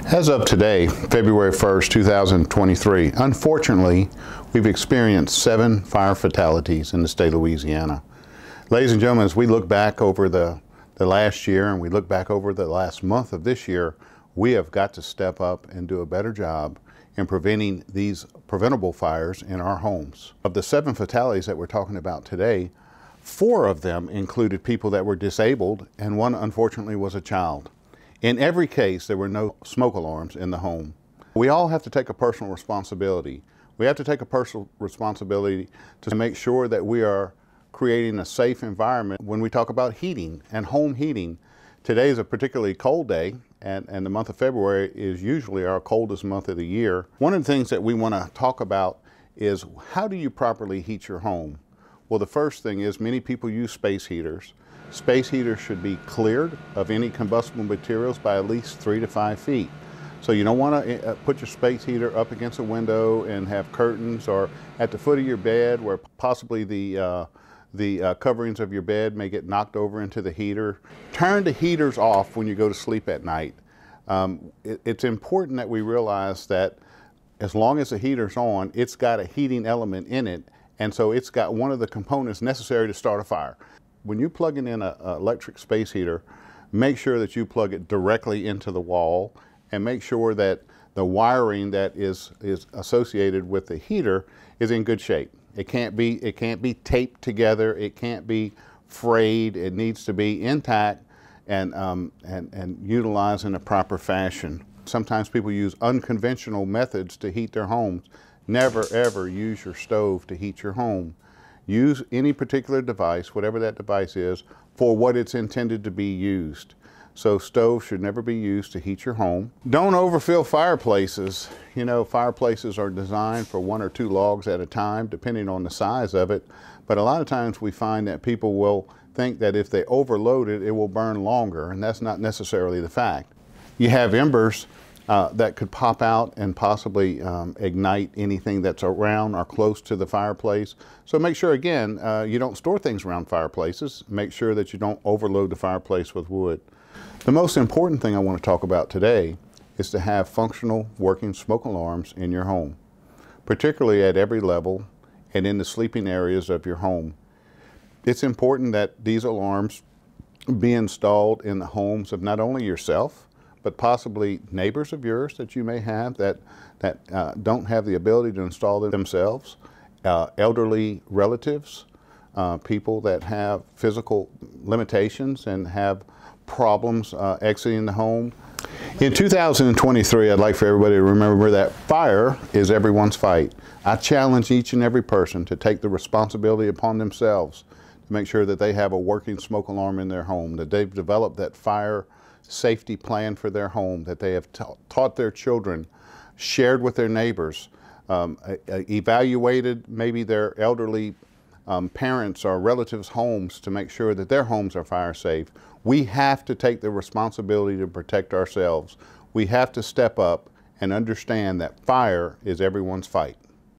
As of today, February 1st, 2023, unfortunately, we've experienced 7 fire fatalities in the state of Louisiana. Ladies and gentlemen, as we look back over the last year and we look back over the last month of this year, we have got to step up and do a better job in preventing these preventable fires in our homes. Of the 7 fatalities that we're talking about today, 4 of them included people that were disabled, and 1 unfortunately was a child. In every case, there were no smoke alarms in the home. We all have to take a personal responsibility. We have to take a personal responsibility to make sure that we are creating a safe environment. When we talk about heating and home heating, today is a particularly cold day, and the month of February is usually our coldest month of the year. One of the things that we want to talk about is, how do you properly heat your home? Well, the first thing is, many people use space heaters. Space heaters should be cleared of any combustible materials by at least 3 to 5 feet. So you don't want to put your space heater up against a window and have curtains, or at the foot of your bed where possibly the coverings of your bed may get knocked over into the heater. Turn the heaters off when you go to sleep at night. It's important that we realize that as long as the heater's on, it's got a heating element in it, and so it's got one of the components necessary to start a fire. When you're plugging in an electric space heater, make sure that you plug it directly into the wall, and make sure that the wiring that is associated with the heater is in good shape. It can't be taped together. It can't be frayed. It needs to be intact and utilized in a proper fashion. Sometimes people use unconventional methods to heat their homes. Never ever use your stove to heat your home. Use any particular device, whatever that device is, for what it's intended to be used. So stoves should never be used to heat your home. Don't overfill fireplaces. You know, fireplaces are designed for 1 or 2 logs at a time, depending on the size of it. But a lot of times we find that people will think that if they overload it, it will burn longer, and that's not necessarily the fact. You have embers that could pop out and possibly ignite anything that's around or close to the fireplace. So make sure, again, you don't store things around fireplaces. Make sure that you don't overload the fireplace with wood. The most important thing I want to talk about today is to have functional working smoke alarms in your home, particularly at every level and in the sleeping areas of your home. It's important that these alarms be installed in the homes of not only yourself, but possibly neighbors of yours that you may have that don't have the ability to install them themselves, elderly relatives, people that have physical limitations and have problems exiting the home. In 2023, I'd like for everybody to remember that fire is everyone's fight. I challenge each and every person to take the responsibility upon themselves to make sure that they have a working smoke alarm in their home, that they've developed that fire safety plan for their home, that they have taught their children, shared with their neighbors, evaluated maybe their elderly parents or relatives' homes to make sure that their homes are fire safe. We have to take the responsibility to protect ourselves. We have to step up and understand that fire is everyone's fight.